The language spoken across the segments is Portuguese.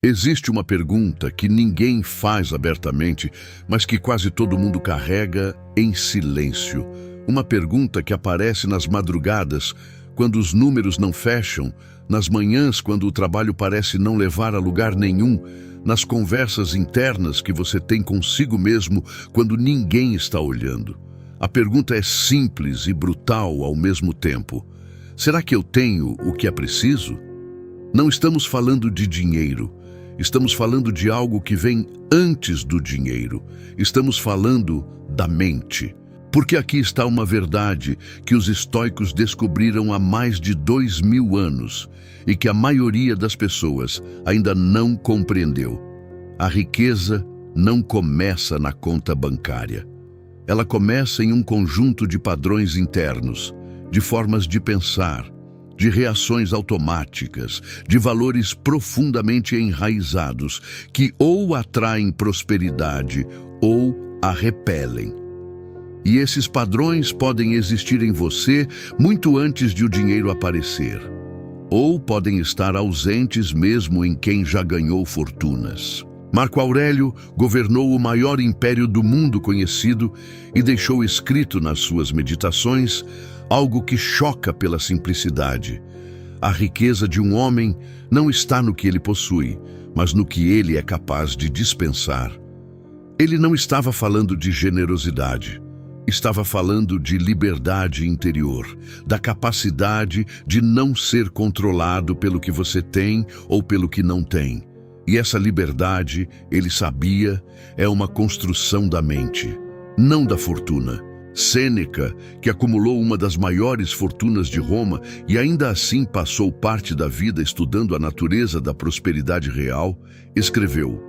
Existe uma pergunta que ninguém faz abertamente, mas que quase todo mundo carrega em silêncio. Uma pergunta que aparece nas madrugadas, quando os números não fecham, nas manhãs, quando o trabalho parece não levar a lugar nenhum, nas conversas internas que você tem consigo mesmo quando ninguém está olhando. A pergunta é simples e brutal ao mesmo tempo. Será que eu tenho o que é preciso? Não estamos falando de dinheiro. Estamos falando de algo que vem antes do dinheiro. Estamos falando da mente. Porque aqui está uma verdade que os estoicos descobriram há mais de 2000 anos e que a maioria das pessoas ainda não compreendeu. A riqueza não começa na conta bancária. Ela começa em um conjunto de padrões internos, de formas de pensar, de reações automáticas, de valores profundamente enraizados que ou atraem prosperidade ou a repelem. E esses padrões podem existir em você muito antes de o dinheiro aparecer, ou podem estar ausentes mesmo em quem já ganhou fortunas. Marco Aurélio governou o maior império do mundo conhecido e deixou escrito nas suas meditações algo que choca pela simplicidade. A riqueza de um homem não está no que ele possui, mas no que ele é capaz de dispensar. Ele não estava falando de generosidade. Estava falando de liberdade interior, da capacidade de não ser controlado pelo que você tem ou pelo que não tem. E essa liberdade, ele sabia, é uma construção da mente, não da fortuna. Sêneca, que acumulou uma das maiores fortunas de Roma e ainda assim passou parte da vida estudando a natureza da prosperidade real, escreveu: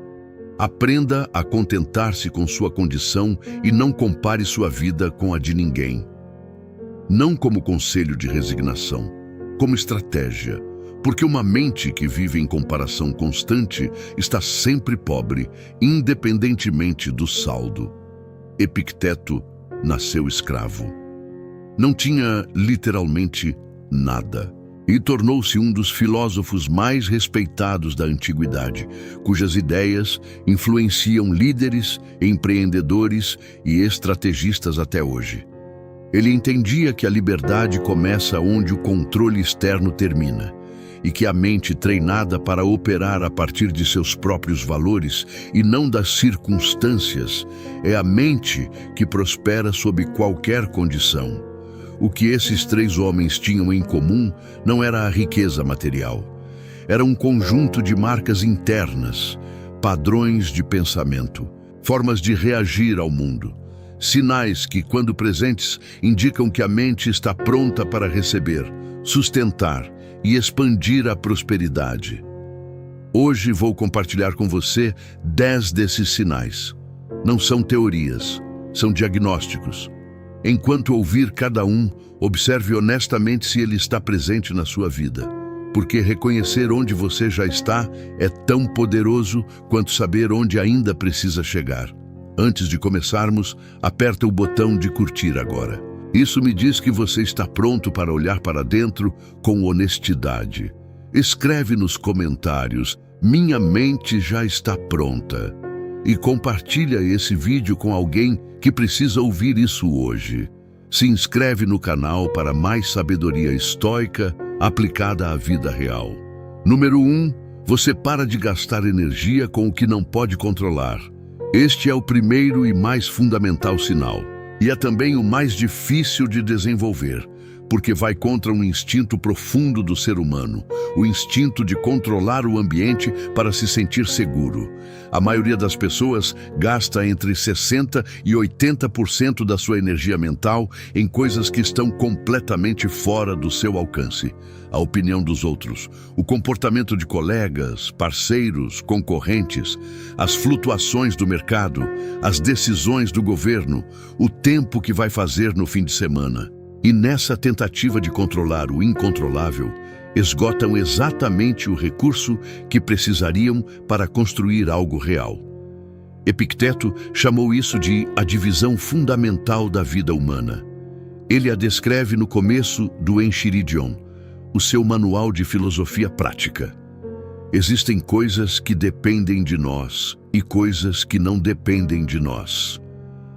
"Aprenda a contentar-se com sua condição e não compare sua vida com a de ninguém." Não como conselho de resignação, como estratégia, porque uma mente que vive em comparação constante está sempre pobre, independentemente do saldo. Epicteto nasceu escravo. Não tinha literalmente nada. E tornou-se um dos filósofos mais respeitados da antiguidade, cujas ideias influenciam líderes, empreendedores e estrategistas até hoje. Ele entendia que a liberdade começa onde o controle externo termina, e que a mente treinada para operar a partir de seus próprios valores e não das circunstâncias é a mente que prospera sob qualquer condição. O que esses três homens tinham em comum não era a riqueza material. Era um conjunto de marcas internas, padrões de pensamento, formas de reagir ao mundo, sinais que, quando presentes, indicam que a mente está pronta para receber, sustentar e expandir a prosperidade. Hoje vou compartilhar com você 10 desses sinais. Não são teorias, são diagnósticos. Enquanto ouvir cada um, observe honestamente se ele está presente na sua vida, porque reconhecer onde você já está é tão poderoso quanto saber onde ainda precisa chegar. Antes de começarmos, aperta o botão de curtir agora. Isso me diz que você está pronto para olhar para dentro com honestidade. Escreve nos comentários: "Minha mente já está pronta." E compartilha esse vídeo com alguém que precisa ouvir isso hoje. Se inscreve no canal para mais sabedoria estoica aplicada à vida real. Número 1. Você para de gastar energia com o que não pode controlar. Este é o primeiro e mais fundamental sinal. E é também o mais difícil de desenvolver, porque vai contra um instinto profundo do ser humano, o instinto de controlar o ambiente para se sentir seguro. A maioria das pessoas gasta entre 60% e 80% da sua energia mental em coisas que estão completamente fora do seu alcance. A opinião dos outros, o comportamento de colegas, parceiros, concorrentes, as flutuações do mercado, as decisões do governo, o tempo que vai fazer no fim de semana. E nessa tentativa de controlar o incontrolável, esgotam exatamente o recurso que precisariam para construir algo real. Epicteto chamou isso de a divisão fundamental da vida humana. Ele a descreve no começo do Enchiridion, o seu manual de filosofia prática. Existem coisas que dependem de nós e coisas que não dependem de nós.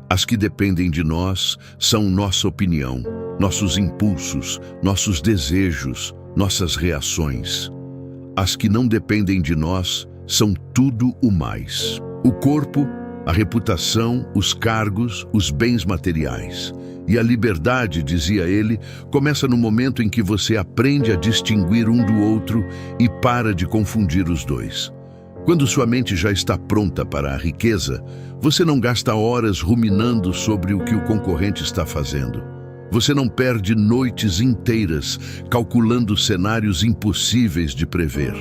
As que dependem de nós são nossa opinião, nossos impulsos, nossos desejos, nossas reações. As que não dependem de nós são tudo o mais: o corpo, a reputação, os cargos, os bens materiais. E a liberdade, dizia ele, começa no momento em que você aprende a distinguir um do outro e para de confundir os dois. Quando sua mente já está pronta para a riqueza, você não gasta horas ruminando sobre o que o concorrente está fazendo. Você não perde noites inteiras calculando cenários impossíveis de prever.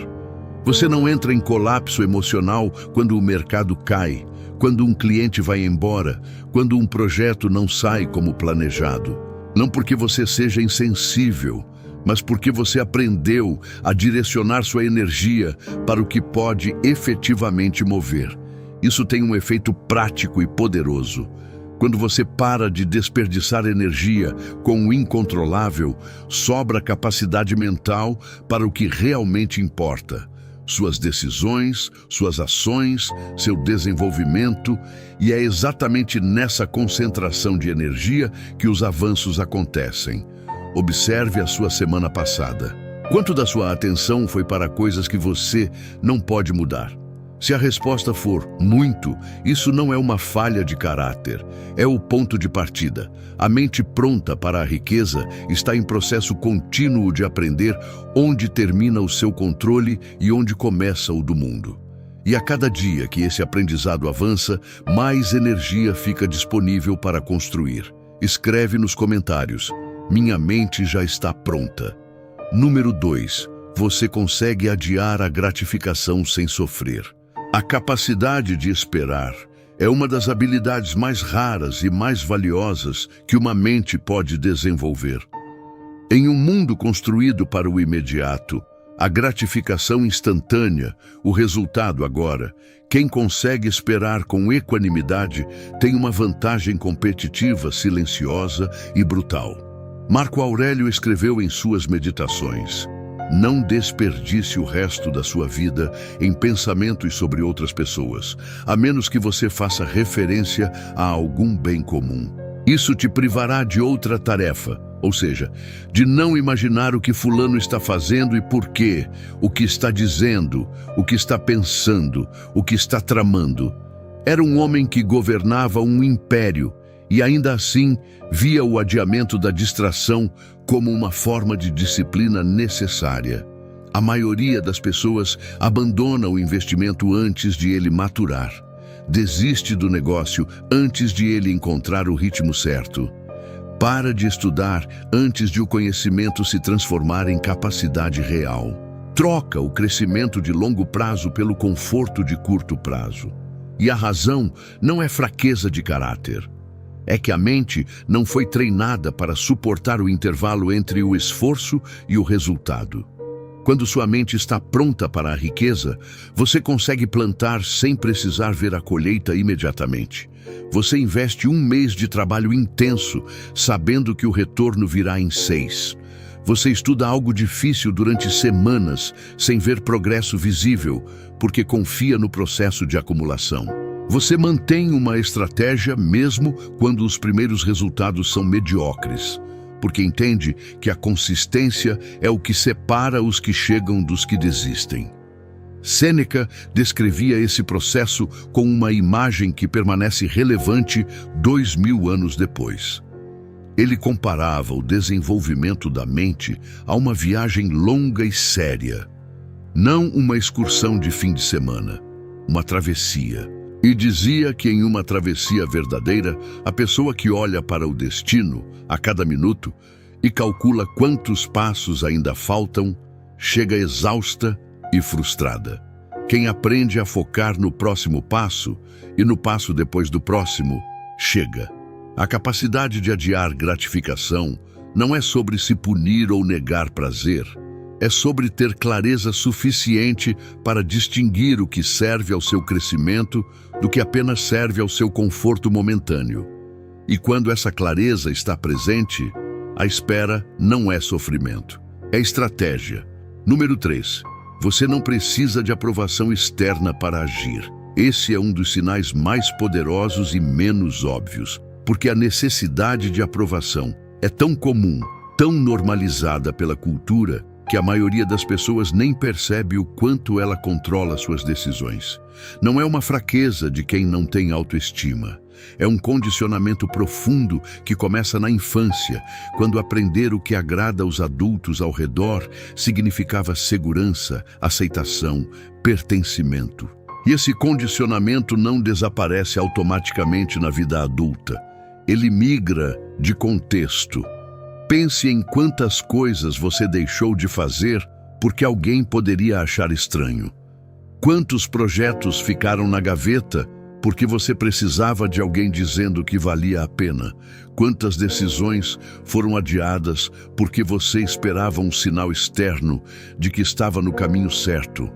Você não entra em colapso emocional quando o mercado cai, quando um cliente vai embora, quando um projeto não sai como planejado. Não porque você seja insensível, mas porque você aprendeu a direcionar sua energia para o que pode efetivamente mover. Isso tem um efeito prático e poderoso. Quando você para de desperdiçar energia com o incontrolável, sobra capacidade mental para o que realmente importa: suas decisões, suas ações, seu desenvolvimento, e é exatamente nessa concentração de energia que os avanços acontecem. Observe a sua semana passada. Quanto da sua atenção foi para coisas que você não pode mudar? Se a resposta for muito, isso não é uma falha de caráter, é o ponto de partida. A mente pronta para a riqueza está em processo contínuo de aprender onde termina o seu controle e onde começa o do mundo. E a cada dia que esse aprendizado avança, mais energia fica disponível para construir. Escreve nos comentários: minha mente já está pronta. Número 2. Você consegue adiar a gratificação sem sofrer. A capacidade de esperar é uma das habilidades mais raras e mais valiosas que uma mente pode desenvolver. Em um mundo construído para o imediato, a gratificação instantânea, o resultado agora, quem consegue esperar com equanimidade tem uma vantagem competitiva silenciosa e brutal. Marco Aurélio escreveu em suas meditações: não desperdice o resto da sua vida em pensamentos sobre outras pessoas, a menos que você faça referência a algum bem comum. Isso te privará de outra tarefa, ou seja, de não imaginar o que fulano está fazendo e por quê, o que está dizendo, o que está pensando, o que está tramando. Era um homem que governava um império e ainda assim via o adiamento da distração como uma forma de disciplina necessária. A maioria das pessoas abandona o investimento antes de ele maturar. Desiste do negócio antes de ele encontrar o ritmo certo. Para de estudar antes de o conhecimento se transformar em capacidade real. Troca o crescimento de longo prazo pelo conforto de curto prazo. E a razão não é fraqueza de caráter. É que a mente não foi treinada para suportar o intervalo entre o esforço e o resultado. Quando sua mente está pronta para a riqueza, você consegue plantar sem precisar ver a colheita imediatamente. Você investe 1 mês de trabalho intenso, sabendo que o retorno virá em 6. Você estuda algo difícil durante semanas, sem ver progresso visível, porque confia no processo de acumulação. Você mantém uma estratégia mesmo quando os primeiros resultados são mediocres, porque entende que a consistência é o que separa os que chegam dos que desistem. Sêneca descrevia esse processo com uma imagem que permanece relevante 2000 anos depois. Ele comparava o desenvolvimento da mente a uma viagem longa e séria, não uma excursão de fim de semana, uma travessia. E dizia que em uma travessia verdadeira, a pessoa que olha para o destino a cada minuto e calcula quantos passos ainda faltam, chega exausta e frustrada. Quem aprende a focar no próximo passo e no passo depois do próximo, chega. A capacidade de adiar gratificação não é sobre se punir ou negar prazer. É sobre ter clareza suficiente para distinguir o que serve ao seu crescimento do que apenas serve ao seu conforto momentâneo. E quando essa clareza está presente, a espera não é sofrimento, é estratégia. Número 3. Você não precisa de aprovação externa para agir. Esse é um dos sinais mais poderosos e menos óbvios, porque a necessidade de aprovação é tão comum, tão normalizada pela cultura, que a maioria das pessoas nem percebe o quanto ela controla suas decisões. Não é uma fraqueza de quem não tem autoestima. É um condicionamento profundo que começa na infância, quando aprender o que agrada aos adultos ao redor significava segurança, aceitação, pertencimento. E esse condicionamento não desaparece automaticamente na vida adulta. Ele migra de contexto. Pense em quantas coisas você deixou de fazer porque alguém poderia achar estranho. Quantos projetos ficaram na gaveta porque você precisava de alguém dizendo que valia a pena? Quantas decisões foram adiadas porque você esperava um sinal externo de que estava no caminho certo?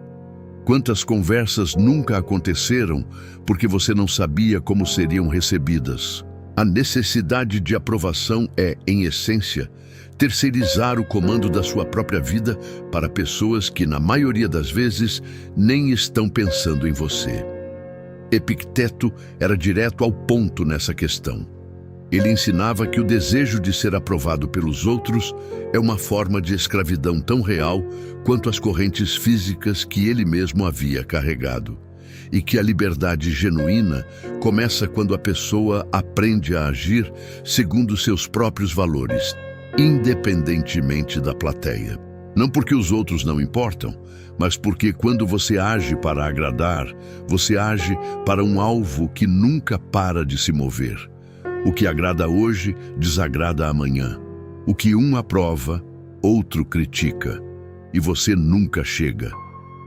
Quantas conversas nunca aconteceram porque você não sabia como seriam recebidas? A necessidade de aprovação é, em essência, terceirizar o comando da sua própria vida para pessoas que, na maioria das vezes, nem estão pensando em você. Epicteto era direto ao ponto nessa questão. Ele ensinava que o desejo de ser aprovado pelos outros é uma forma de escravidão tão real quanto as correntes físicas que ele mesmo havia carregado. E que a liberdade genuína começa quando a pessoa aprende a agir segundo seus próprios valores, independentemente da plateia. Não porque os outros não importam, mas porque quando você age para agradar, você age para um alvo que nunca para de se mover. O que agrada hoje, desagrada amanhã. O que um aprova, outro critica. E você nunca chega.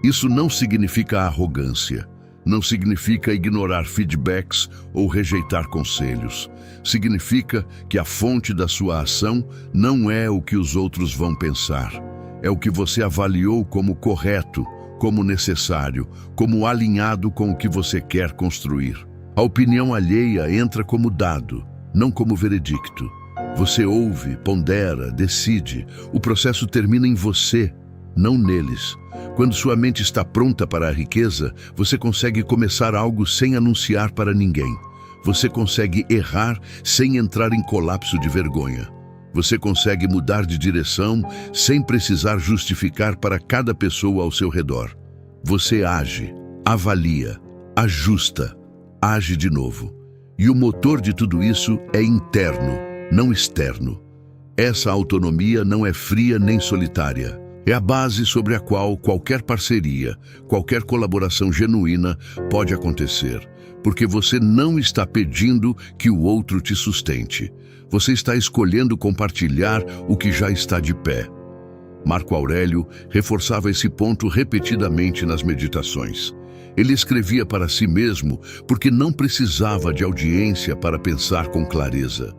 Isso não significa arrogância. Não significa ignorar feedbacks ou rejeitar conselhos. Significa que a fonte da sua ação não é o que os outros vão pensar. É o que você avaliou como correto, como necessário, como alinhado com o que você quer construir. A opinião alheia entra como dado, não como veredicto. Você ouve, pondera, decide. O processo termina em você, não neles. Quando sua mente está pronta para a riqueza, você consegue começar algo sem anunciar para ninguém. Você consegue errar sem entrar em colapso de vergonha. Você consegue mudar de direção sem precisar justificar para cada pessoa ao seu redor. Você age, avalia, ajusta, age de novo. E o motor de tudo isso é interno, não externo. Essa autonomia não é fria nem solitária. É a base sobre a qual qualquer parceria, qualquer colaboração genuína pode acontecer, porque você não está pedindo que o outro te sustente. Você está escolhendo compartilhar o que já está de pé. Marco Aurélio reforçava esse ponto repetidamente nas meditações. Ele escrevia para si mesmo porque não precisava de audiência para pensar com clareza.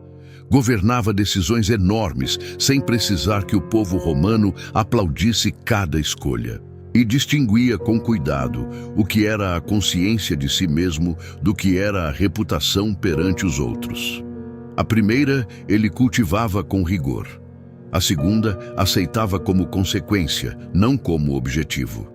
Governava decisões enormes, sem precisar que o povo romano aplaudisse cada escolha. E distinguia com cuidado o que era a consciência de si mesmo do que era a reputação perante os outros. A primeira ele cultivava com rigor. A segunda aceitava como consequência, não como objetivo.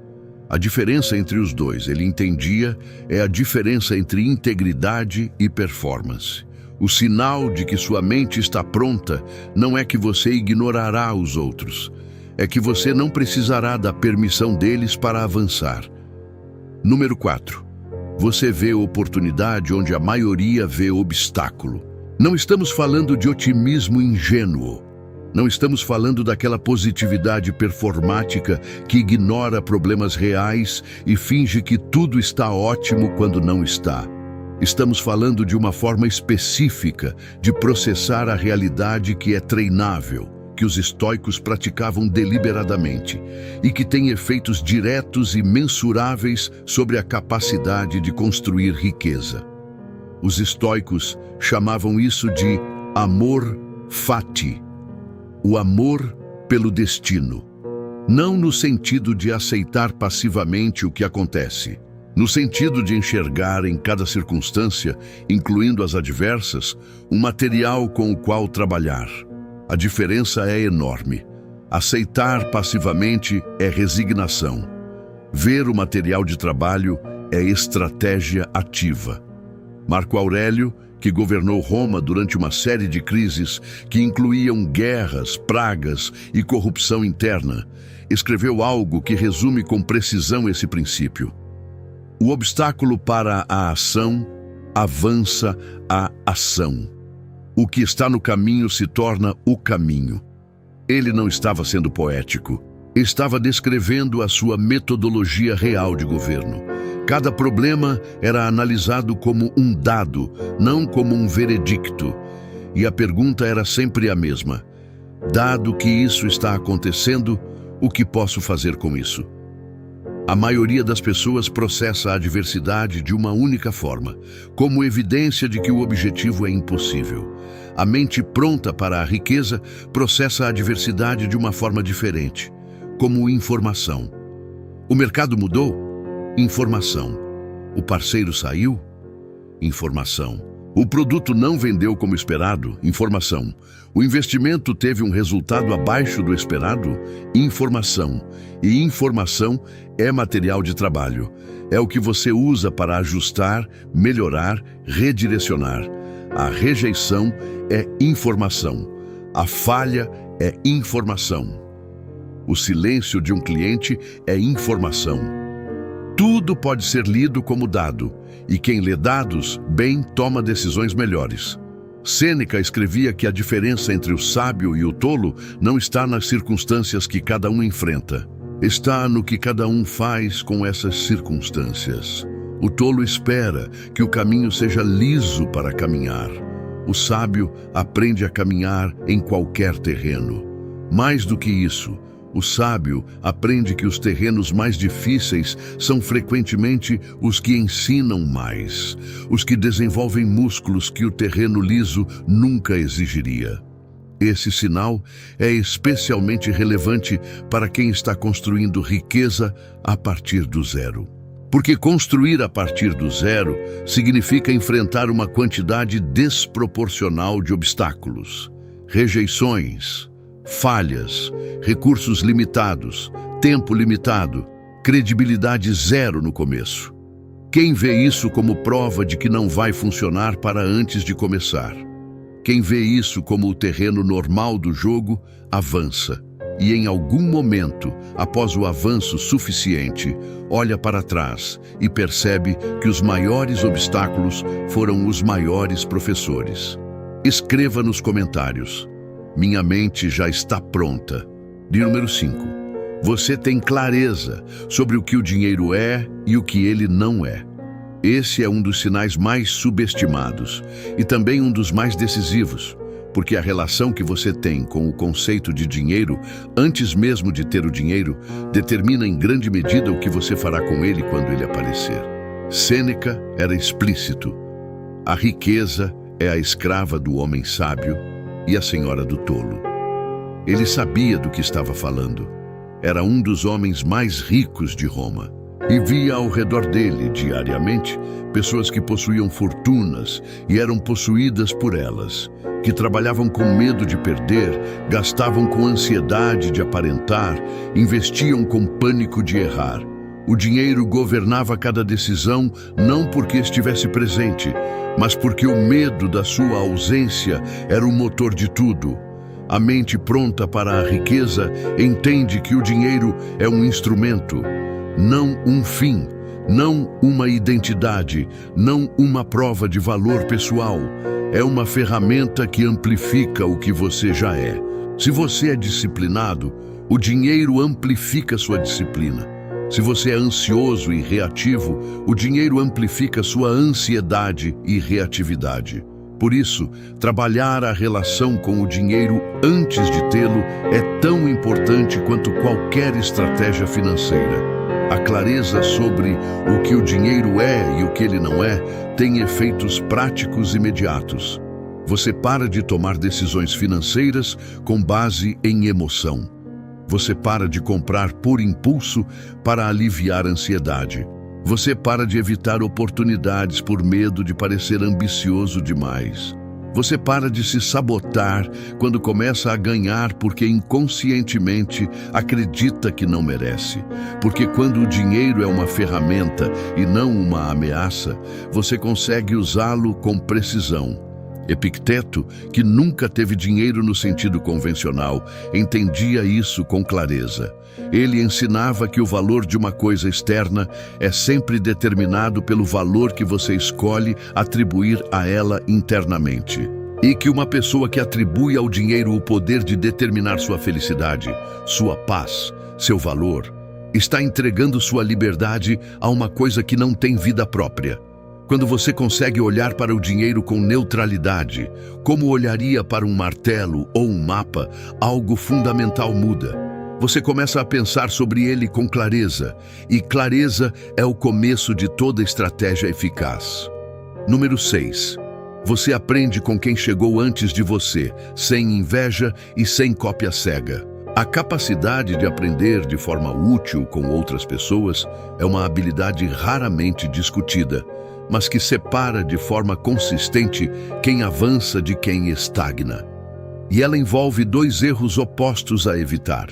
A diferença entre os dois, ele entendia, é a diferença entre integridade e performance. O sinal de que sua mente está pronta não é que você ignorará os outros, é que você não precisará da permissão deles para avançar. Número 4. Você vê oportunidade onde a maioria vê obstáculo. Não estamos falando de otimismo ingênuo. Não estamos falando daquela positividade performática que ignora problemas reais e finge que tudo está ótimo quando não está. Estamos falando de uma forma específica de processar a realidade que é treinável, que os estoicos praticavam deliberadamente e que tem efeitos diretos e mensuráveis sobre a capacidade de construir riqueza. Os estoicos chamavam isso de amor fati, o amor pelo destino. Não no sentido de aceitar passivamente o que acontece, no sentido de enxergar em cada circunstância, incluindo as adversas, um material com o qual trabalhar. A diferença é enorme. Aceitar passivamente é resignação. Ver o material de trabalho é estratégia ativa. Marco Aurélio, que governou Roma durante uma série de crises que incluíam guerras, pragas e corrupção interna, escreveu algo que resume com precisão esse princípio. O obstáculo para a ação avança a ação. O que está no caminho se torna o caminho. Ele não estava sendo poético. Estava descrevendo a sua metodologia real de governo. Cada problema era analisado como um dado, não como um veredicto. E a pergunta era sempre a mesma. Dado que isso está acontecendo, o que posso fazer com isso? A maioria das pessoas processa a adversidade de uma única forma, como evidência de que o objetivo é impossível. A mente pronta para a riqueza processa a adversidade de uma forma diferente, como informação. O mercado mudou? Informação. O parceiro saiu? Informação. O produto não vendeu como esperado? Informação. O investimento teve um resultado abaixo do esperado? Informação. E informação é material de trabalho. É o que você usa para ajustar, melhorar, redirecionar. A rejeição é informação. A falha é informação. O silêncio de um cliente é informação. Tudo pode ser lido como dado, e quem lê dados, bem, toma decisões melhores. Sêneca escrevia que a diferença entre o sábio e o tolo não está nas circunstâncias que cada um enfrenta. Está no que cada um faz com essas circunstâncias. O tolo espera que o caminho seja liso para caminhar. O sábio aprende a caminhar em qualquer terreno. Mais do que isso, o sábio aprende que os terrenos mais difíceis são frequentemente os que ensinam mais, os que desenvolvem músculos que o terreno liso nunca exigiria. Esse sinal é especialmente relevante para quem está construindo riqueza a partir do zero. Porque construir a partir do zero significa enfrentar uma quantidade desproporcional de obstáculos, rejeições, falhas, recursos limitados, tempo limitado, credibilidade zero no começo. Quem vê isso como prova de que não vai funcionar para antes de começar? Quem vê isso como o terreno normal do jogo, avança. E em algum momento, após o avanço suficiente, olha para trás e percebe que os maiores obstáculos foram os maiores professores. Escreva nos comentários. Minha mente já está pronta. De número 5. Você tem clareza sobre o que o dinheiro é e o que ele não é. Esse é um dos sinais mais subestimados e também um dos mais decisivos, porque a relação que você tem com o conceito de dinheiro, antes mesmo de ter o dinheiro, determina em grande medida o que você fará com ele quando ele aparecer. Sêneca era explícito. A riqueza é a escrava do homem sábio e a senhora do tolo. Ele sabia do que estava falando. Era um dos homens mais ricos de Roma. E via ao redor dele, diariamente, pessoas que possuíam fortunas e eram possuídas por elas, que trabalhavam com medo de perder, gastavam com ansiedade de aparentar, investiam com pânico de errar. O dinheiro governava cada decisão não porque estivesse presente, mas porque o medo da sua ausência era o motor de tudo. A mente pronta para a riqueza entende que o dinheiro é um instrumento, não um fim, não uma identidade, não uma prova de valor pessoal. É uma ferramenta que amplifica o que você já é. Se você é disciplinado, o dinheiro amplifica sua disciplina. Se você é ansioso e reativo, o dinheiro amplifica sua ansiedade e reatividade. Por isso, trabalhar a relação com o dinheiro antes de tê-lo é tão importante quanto qualquer estratégia financeira. A clareza sobre o que o dinheiro é e o que ele não é tem efeitos práticos imediatos. Você para de tomar decisões financeiras com base em emoção. Você para de comprar por impulso para aliviar a ansiedade. Você para de evitar oportunidades por medo de parecer ambicioso demais. Você para de se sabotar quando começa a ganhar porque inconscientemente acredita que não merece. Porque quando o dinheiro é uma ferramenta e não uma ameaça, você consegue usá-lo com precisão. Epicteto, que nunca teve dinheiro no sentido convencional, entendia isso com clareza. Ele ensinava que o valor de uma coisa externa é sempre determinado pelo valor que você escolhe atribuir a ela internamente. E que uma pessoa que atribui ao dinheiro o poder de determinar sua felicidade, sua paz, seu valor, está entregando sua liberdade a uma coisa que não tem vida própria. Quando você consegue olhar para o dinheiro com neutralidade, como olharia para um martelo ou um mapa, algo fundamental muda. Você começa a pensar sobre ele com clareza, e clareza é o começo de toda estratégia eficaz. Número 6. Você aprende com quem chegou antes de você, sem inveja e sem cópia cega. A capacidade de aprender de forma útil com outras pessoas é uma habilidade raramente discutida, mas que separa de forma consistente quem avança de quem estagna. E ela envolve dois erros opostos a evitar: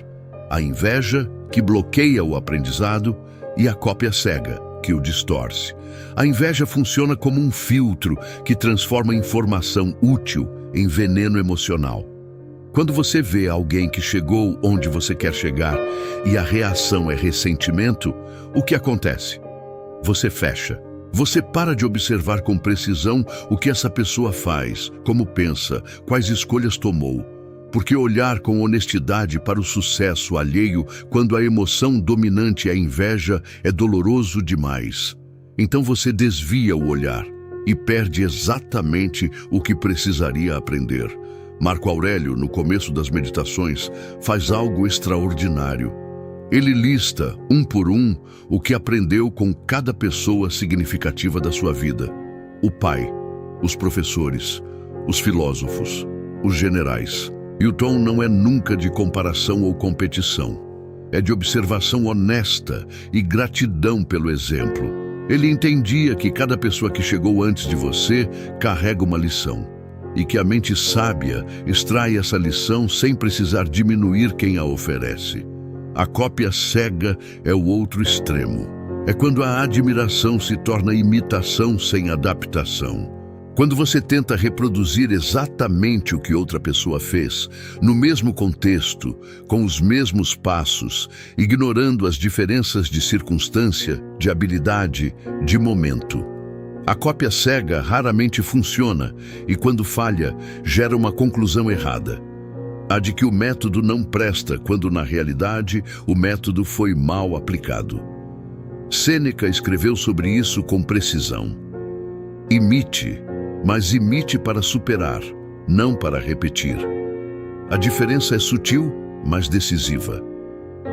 a inveja, que bloqueia o aprendizado, e a cópia cega, que o distorce. A inveja funciona como um filtro que transforma informação útil em veneno emocional. Quando você vê alguém que chegou onde você quer chegar e a reação é ressentimento, o que acontece? Você fecha. Você para de observar com precisão o que essa pessoa faz, como pensa, quais escolhas tomou. Porque olhar com honestidade para o sucesso alheio quando a emoção dominante é a inveja é doloroso demais. Então você desvia o olhar e perde exatamente o que precisaria aprender. Marco Aurélio, no começo das meditações, faz algo extraordinário. Ele lista, um por um, o que aprendeu com cada pessoa significativa da sua vida. O pai, os professores, os filósofos, os generais. E o tom não é nunca de comparação ou competição. É de observação honesta e gratidão pelo exemplo. Ele entendia que cada pessoa que chegou antes de você carrega uma lição. E que a mente sábia extrai essa lição sem precisar diminuir quem a oferece. A cópia cega é o outro extremo. É quando a admiração se torna imitação sem adaptação. Quando você tenta reproduzir exatamente o que outra pessoa fez, no mesmo contexto, com os mesmos passos, ignorando as diferenças de circunstância, de habilidade, de momento. A cópia cega raramente funciona e, quando falha, gera uma conclusão errada. A de que o método não presta, quando na realidade o método foi mal aplicado. Sêneca escreveu sobre isso com precisão. Imite, mas imite para superar, não para repetir. A diferença é sutil, mas decisiva.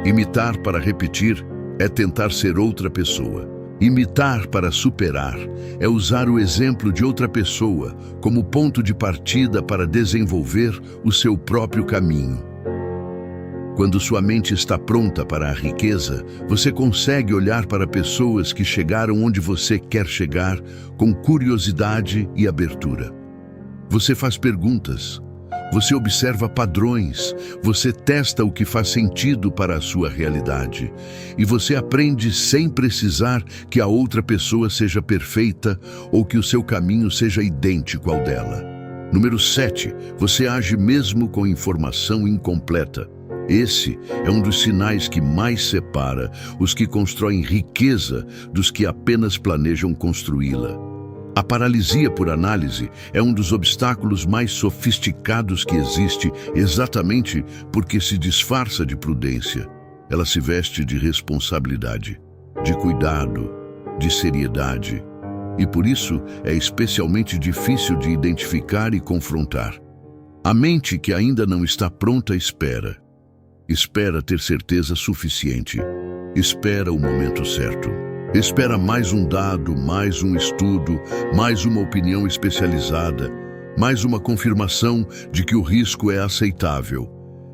Imitar para repetir é tentar ser outra pessoa. Imitar para superar é usar o exemplo de outra pessoa como ponto de partida para desenvolver o seu próprio caminho. Quando sua mente está pronta para a riqueza, você consegue olhar para pessoas que chegaram onde você quer chegar com curiosidade e abertura. Você faz perguntas, você observa padrões, você testa o que faz sentido para a sua realidade. E você aprende sem precisar que a outra pessoa seja perfeita ou que o seu caminho seja idêntico ao dela. Número 7. Você age mesmo com informação incompleta. Esse é um dos sinais que mais separa os que constroem riqueza dos que apenas planejam construí-la. A paralisia por análise é um dos obstáculos mais sofisticados que existe, exatamente porque se disfarça de prudência. Ela se veste de responsabilidade, de cuidado, de seriedade. E por isso é especialmente difícil de identificar e confrontar. A mente que ainda não está pronta espera. Espera ter certeza suficiente. Espera o momento certo. Espera mais um dado, mais um estudo, mais uma opinião especializada, mais uma confirmação de que o risco é aceitável.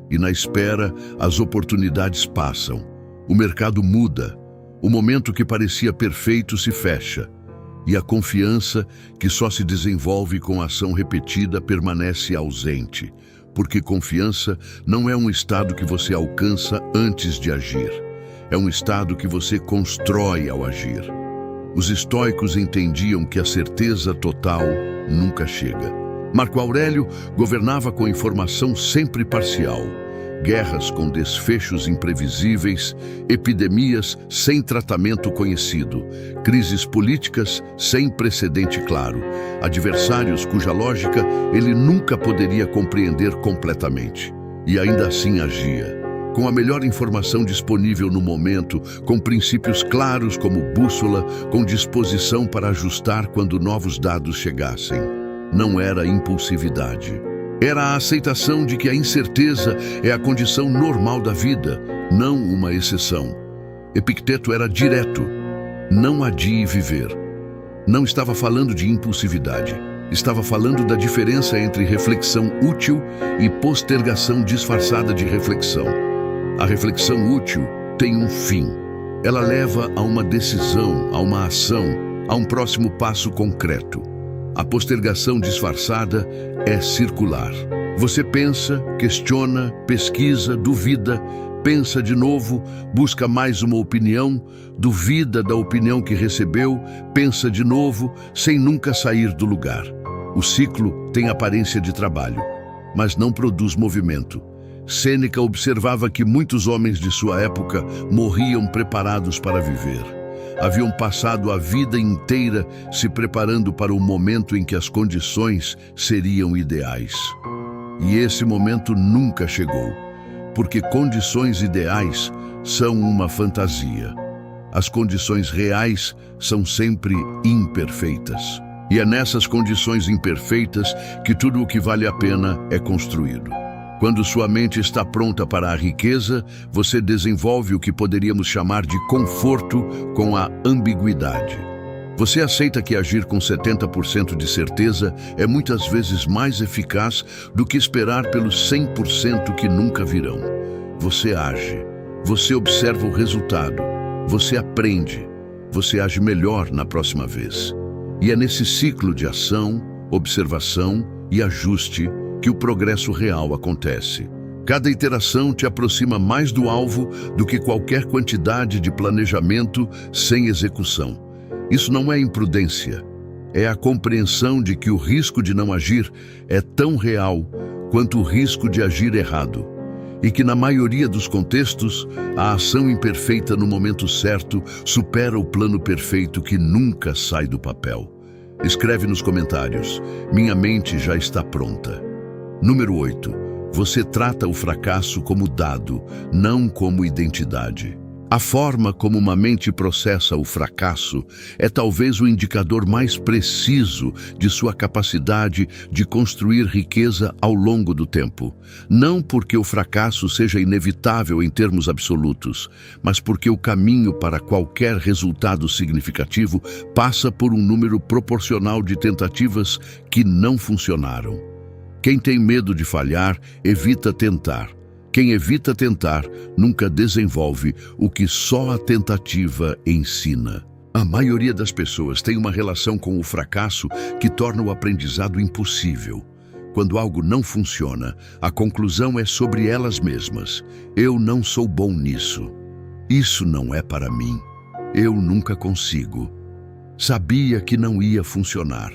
E na espera, as oportunidades passam. O mercado muda. O momento que parecia perfeito se fecha. E a confiança, que só se desenvolve com ação repetida, permanece ausente, porque confiança não é um estado que você alcança antes de agir. É um estado que você constrói ao agir. Os estoicos entendiam que a certeza total nunca chega. Marco Aurélio governava com informação sempre parcial. Guerras com desfechos imprevisíveis, epidemias sem tratamento conhecido, crises políticas sem precedente claro, adversários cuja lógica ele nunca poderia compreender completamente. E ainda assim agia. Com a melhor informação disponível no momento, com princípios claros como bússola, com disposição para ajustar quando novos dados chegassem. Não era impulsividade. Era a aceitação de que a incerteza é a condição normal da vida, não uma exceção. Epicteto era direto. Não adie viver. Não estava falando de impulsividade. Estava falando da diferença entre reflexão útil e postergação disfarçada de reflexão. A reflexão útil tem um fim. Ela leva a uma decisão, a uma ação, a um próximo passo concreto. A postergação disfarçada é circular. Você pensa, questiona, pesquisa, duvida, pensa de novo, busca mais uma opinião, duvida da opinião que recebeu, pensa de novo, sem nunca sair do lugar. O ciclo tem aparência de trabalho, mas não produz movimento. Sêneca observava que muitos homens de sua época morriam preparados para viver. Haviam passado a vida inteira se preparando para o momento em que as condições seriam ideais. E esse momento nunca chegou, porque condições ideais são uma fantasia. As condições reais são sempre imperfeitas. E é nessas condições imperfeitas que tudo o que vale a pena é construído. Quando sua mente está pronta para a riqueza, você desenvolve o que poderíamos chamar de conforto com a ambiguidade. Você aceita que agir com 70% de certeza é muitas vezes mais eficaz do que esperar pelos 100% que nunca virão. Você age, você observa o resultado, você aprende, você age melhor na próxima vez. E é nesse ciclo de ação, observação e ajuste que o progresso real acontece. Cada iteração te aproxima mais do alvo do que qualquer quantidade de planejamento sem execução. Isso não é imprudência, é a compreensão de que o risco de não agir é tão real quanto o risco de agir errado, e que na maioria dos contextos, a ação imperfeita no momento certo supera o plano perfeito que nunca sai do papel. Escreve nos comentários: minha mente já está pronta. Número 8. Você trata o fracasso como dado, não como identidade. A forma como uma mente processa o fracasso é talvez o indicador mais preciso de sua capacidade de construir riqueza ao longo do tempo. Não porque o fracasso seja inevitável em termos absolutos, mas porque o caminho para qualquer resultado significativo passa por um número proporcional de tentativas que não funcionaram. Quem tem medo de falhar, evita tentar. Quem evita tentar, nunca desenvolve o que só a tentativa ensina. A maioria das pessoas tem uma relação com o fracasso que torna o aprendizado impossível. Quando algo não funciona, a conclusão é sobre elas mesmas. Eu não sou bom nisso. Isso não é para mim. Eu nunca consigo. Sabia que não ia funcionar.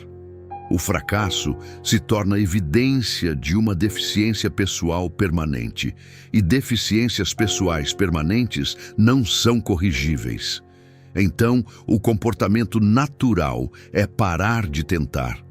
O fracasso se torna evidência de uma deficiência pessoal permanente, e deficiências pessoais permanentes não são corrigíveis. Então, o comportamento natural é parar de tentar,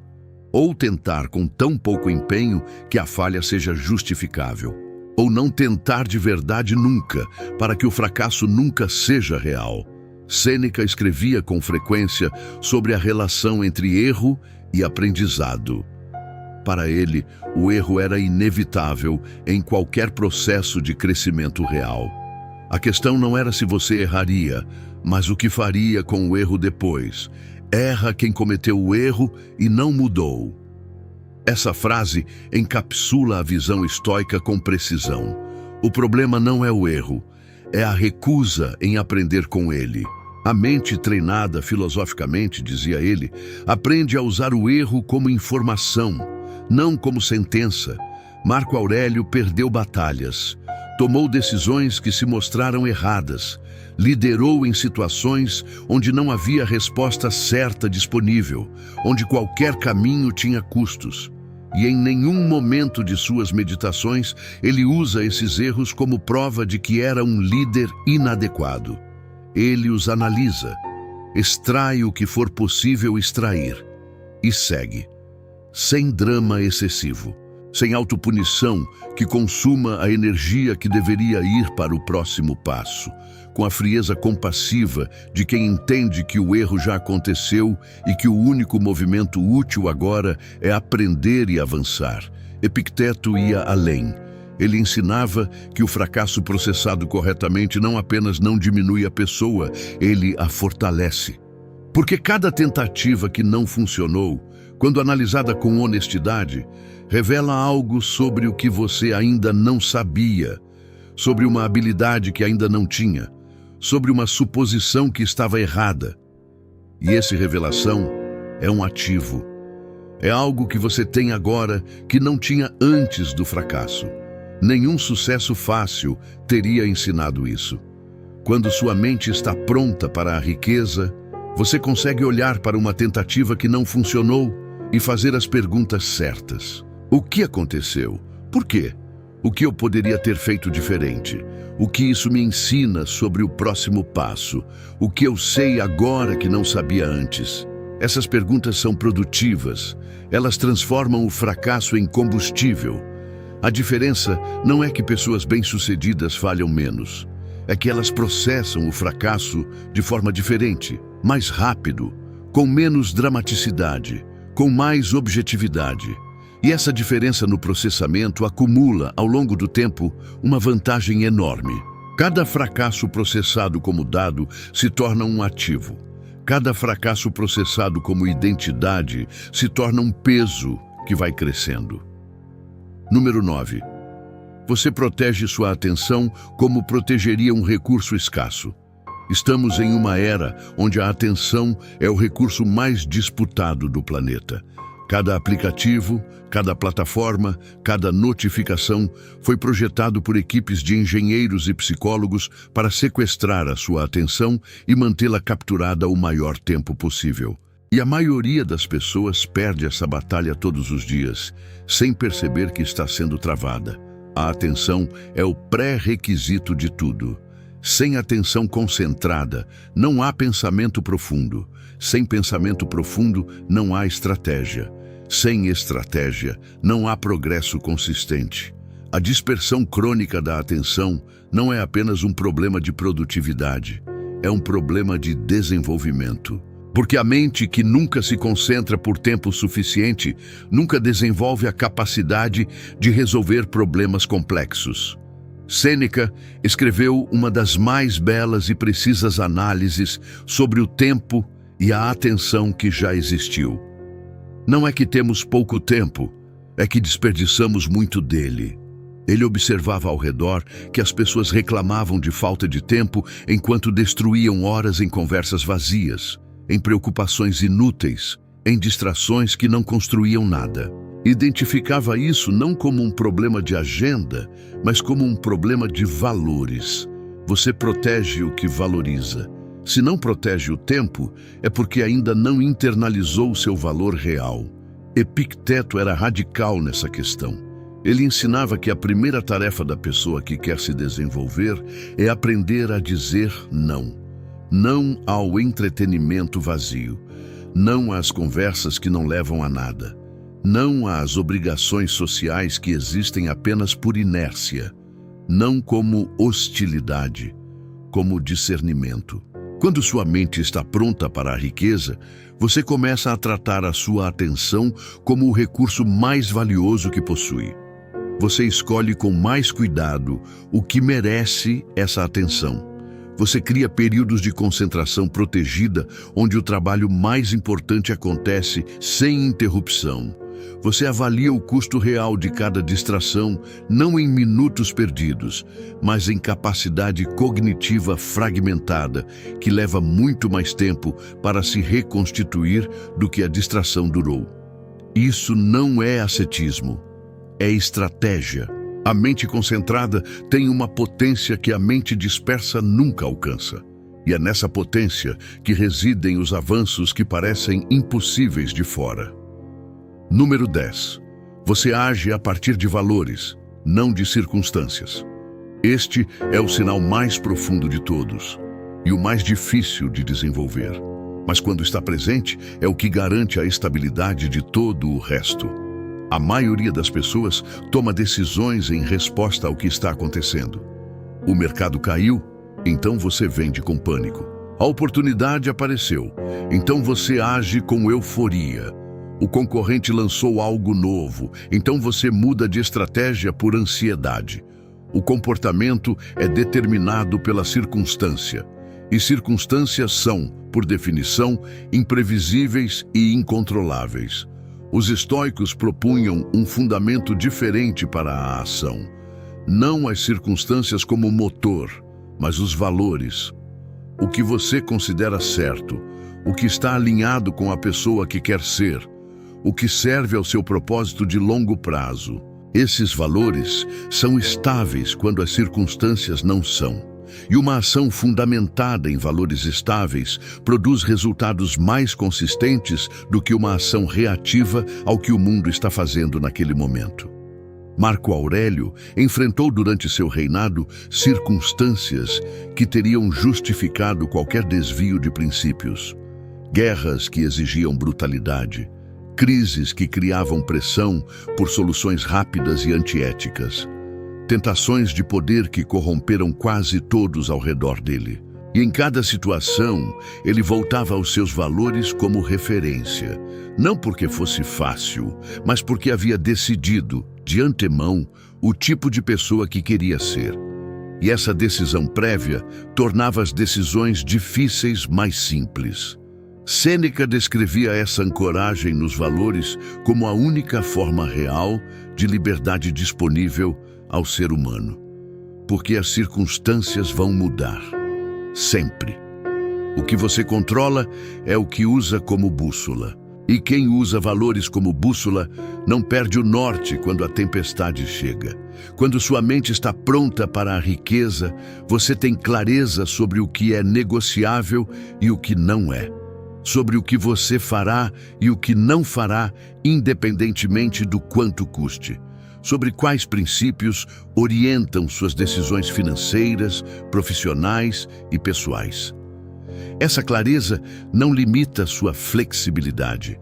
ou tentar com tão pouco empenho que a falha seja justificável, ou não tentar de verdade nunca, para que o fracasso nunca seja real. Sêneca escrevia com frequência sobre a relação entre erro e aprendizado. Para ele, o erro era inevitável em qualquer processo de crescimento real. A questão não era se você erraria, mas o que faria com o erro depois. Erra quem cometeu o erro e não mudou. Essa frase encapsula a visão estoica com precisão. O problema não é o erro, é a recusa em aprender com ele. A mente treinada filosoficamente, dizia ele, aprende a usar o erro como informação, não como sentença. Marco Aurélio perdeu batalhas, tomou decisões que se mostraram erradas, liderou em situações onde não havia resposta certa disponível, onde qualquer caminho tinha custos. E em nenhum momento de suas meditações ele usa esses erros como prova de que era um líder inadequado. Ele os analisa, extrai o que for possível extrair e segue, sem drama excessivo, sem autopunição que consuma a energia que deveria ir para o próximo passo, com a frieza compassiva de quem entende que o erro já aconteceu e que o único movimento útil agora é aprender e avançar. Epicteto ia além. Ele ensinava que o fracasso processado corretamente não apenas não diminui a pessoa, ele a fortalece. Porque cada tentativa que não funcionou, quando analisada com honestidade, revela algo sobre o que você ainda não sabia, sobre uma habilidade que ainda não tinha, sobre uma suposição que estava errada. E essa revelação é um ativo. É algo que você tem agora que não tinha antes do fracasso. Nenhum sucesso fácil teria ensinado isso. Quando sua mente está pronta para a riqueza, você consegue olhar para uma tentativa que não funcionou e fazer as perguntas certas. O que aconteceu? Por quê? O que eu poderia ter feito diferente? O que isso me ensina sobre o próximo passo? O que eu sei agora que não sabia antes? Essas perguntas são produtivas. Elas transformam o fracasso em combustível. A diferença não é que pessoas bem-sucedidas falham menos. É que elas processam o fracasso de forma diferente, mais rápido, com menos dramaticidade, com mais objetividade. E essa diferença no processamento acumula, ao longo do tempo, uma vantagem enorme. Cada fracasso processado como dado se torna um ativo. Cada fracasso processado como identidade se torna um peso que vai crescendo. Número 9. Você protege sua atenção como protegeria um recurso escasso. Estamos em uma era onde a atenção é o recurso mais disputado do planeta. Cada aplicativo, cada plataforma, cada notificação foi projetado por equipes de engenheiros e psicólogos para sequestrar a sua atenção e mantê-la capturada o maior tempo possível. E a maioria das pessoas perde essa batalha todos os dias, sem perceber que está sendo travada. A atenção é o pré-requisito de tudo. Sem atenção concentrada, não há pensamento profundo. Sem pensamento profundo, não há estratégia. Sem estratégia, não há progresso consistente. A dispersão crônica da atenção não é apenas um problema de produtividade, é um problema de desenvolvimento. Porque a mente que nunca se concentra por tempo suficiente, nunca desenvolve a capacidade de resolver problemas complexos. Sêneca escreveu uma das mais belas e precisas análises sobre o tempo e a atenção que já existiu. Não é que temos pouco tempo, é que desperdiçamos muito dele. Ele observava ao redor que as pessoas reclamavam de falta de tempo enquanto destruíam horas em conversas vazias, em preocupações inúteis, em distrações que não construíam nada. Identificava isso não como um problema de agenda, mas como um problema de valores. Você protege o que valoriza. Se não protege o tempo, é porque ainda não internalizou o seu valor real. Epicteto era radical nessa questão. Ele ensinava que a primeira tarefa da pessoa que quer se desenvolver é aprender a dizer não. Não ao entretenimento vazio. Não às conversas que não levam a nada. Não às obrigações sociais que existem apenas por inércia. Não como hostilidade, como discernimento. Quando sua mente está pronta para a riqueza, você começa a tratar a sua atenção como o recurso mais valioso que possui. Você escolhe com mais cuidado o que merece essa atenção. Você cria períodos de concentração protegida, onde o trabalho mais importante acontece sem interrupção. Você avalia o custo real de cada distração, não em minutos perdidos, mas em capacidade cognitiva fragmentada, que leva muito mais tempo para se reconstituir do que a distração durou. Isso não é ascetismo, é estratégia. A mente concentrada tem uma potência que a mente dispersa nunca alcança. E é nessa potência que residem os avanços que parecem impossíveis de fora. Número 10. Você age a partir de valores, não de circunstâncias. Este é o sinal mais profundo de todos e o mais difícil de desenvolver. Mas quando está presente, é o que garante a estabilidade de todo o resto. A maioria das pessoas toma decisões em resposta ao que está acontecendo. O mercado caiu, então você vende com pânico. A oportunidade apareceu, então você age com euforia. O concorrente lançou algo novo, então você muda de estratégia por ansiedade. O comportamento é determinado pela circunstância. E circunstâncias são, por definição, imprevisíveis e incontroláveis. Os estoicos propunham um fundamento diferente para a ação. Não as circunstâncias como motor, mas os valores. O que você considera certo, o que está alinhado com a pessoa que quer ser, o que serve ao seu propósito de longo prazo. Esses valores são estáveis quando as circunstâncias não são. E uma ação fundamentada em valores estáveis produz resultados mais consistentes do que uma ação reativa ao que o mundo está fazendo naquele momento. Marco Aurélio enfrentou durante seu reinado circunstâncias que teriam justificado qualquer desvio de princípios. Guerras que exigiam brutalidade, crises que criavam pressão por soluções rápidas e antiéticas, tentações de poder que corromperam quase todos ao redor dele. E em cada situação, ele voltava aos seus valores como referência, não porque fosse fácil, mas porque havia decidido, de antemão, o tipo de pessoa que queria ser. E essa decisão prévia tornava as decisões difíceis mais simples. Sêneca descrevia essa ancoragem nos valores como a única forma real de liberdade disponível ao ser humano. Porque as circunstâncias vão mudar. Sempre. O que você controla é o que usa como bússola. E quem usa valores como bússola não perde o norte quando a tempestade chega. Quando sua mente está pronta para a riqueza, você tem clareza sobre o que é negociável e o que não é. Sobre o que você fará e o que não fará, independentemente do quanto custe. Sobre quais princípios orientam suas decisões financeiras, profissionais e pessoais. Essa clareza não limita sua flexibilidade.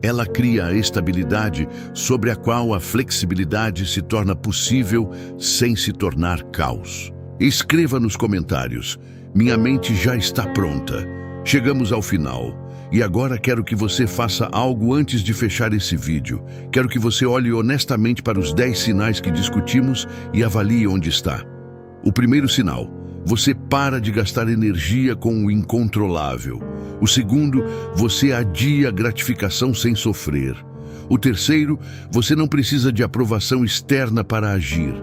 Ela cria a estabilidade sobre a qual a flexibilidade se torna possível sem se tornar caos. Escreva nos comentários: minha mente já está pronta. Chegamos ao final. E agora quero que você faça algo antes de fechar esse vídeo. Quero que você olhe honestamente para os 10 sinais que discutimos e avalie onde está. O primeiro sinal: você para de gastar energia com o incontrolável. O segundo: você adia a gratificação sem sofrer. O terceiro: você não precisa de aprovação externa para agir.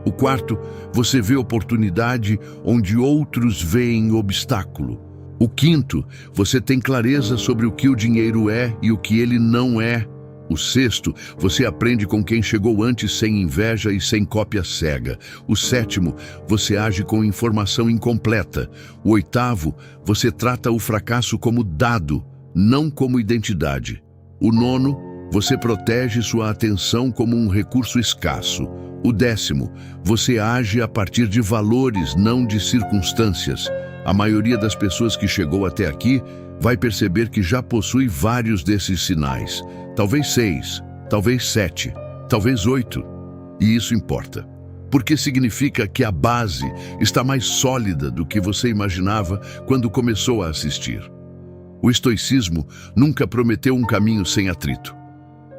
O quarto: você vê oportunidade onde outros veem obstáculo. O quinto: você tem clareza sobre o que o dinheiro é e o que ele não é. O sexto: você aprende com quem chegou antes sem inveja e sem cópia cega. O sétimo: você age com informação incompleta. O oitavo: você trata o fracasso como dado, não como identidade. O nono: você protege sua atenção como um recurso escasso. O 10º: você age a partir de valores, não de circunstâncias. A maioria das pessoas que chegou até aqui vai perceber que já possui vários desses sinais. Talvez 6, talvez 7, talvez 8. E isso importa, porque significa que a base está mais sólida do que você imaginava quando começou a assistir. O estoicismo nunca prometeu um caminho sem atrito.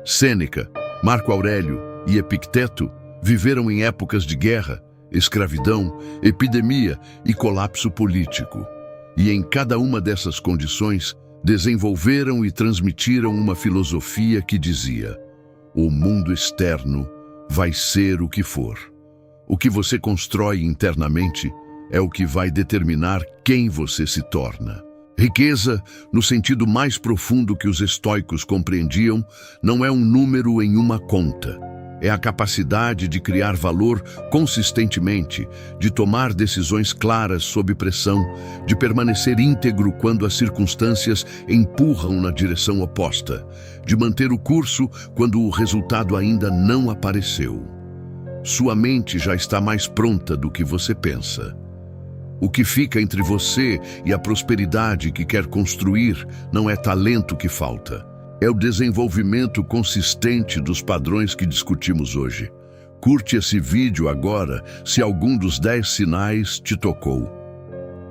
Sêneca, Marco Aurélio e Epicteto viveram em épocas de guerra, escravidão, epidemia e colapso político. E em cada uma dessas condições, desenvolveram e transmitiram uma filosofia que dizia: O mundo externo vai ser o que for. O que você constrói internamente é o que vai determinar quem você se torna. Riqueza, no sentido mais profundo que os estoicos compreendiam, não é um número em uma conta. É a capacidade de criar valor consistentemente, de tomar decisões claras sob pressão, de permanecer íntegro quando as circunstâncias empurram na direção oposta, de manter o curso quando o resultado ainda não apareceu. Sua mente já está mais pronta do que você pensa. O que fica entre você e a prosperidade que quer construir não é talento que falta. É o desenvolvimento consistente dos padrões que discutimos hoje. Curte esse vídeo agora se algum dos 10 sinais te tocou.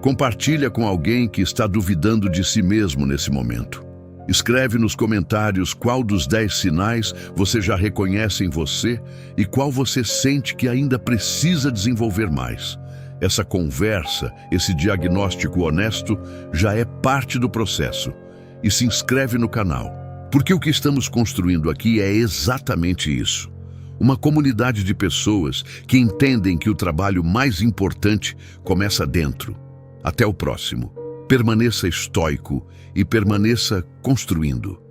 Compartilha com alguém que está duvidando de si mesmo nesse momento. Escreve nos comentários qual dos 10 sinais você já reconhece em você e qual você sente que ainda precisa desenvolver mais. Essa conversa, esse diagnóstico honesto, já é parte do processo. E se inscreve no canal. Porque o que estamos construindo aqui é exatamente isso. Uma comunidade de pessoas que entendem que o trabalho mais importante começa dentro. Até o próximo. Permaneça estoico e permaneça construindo.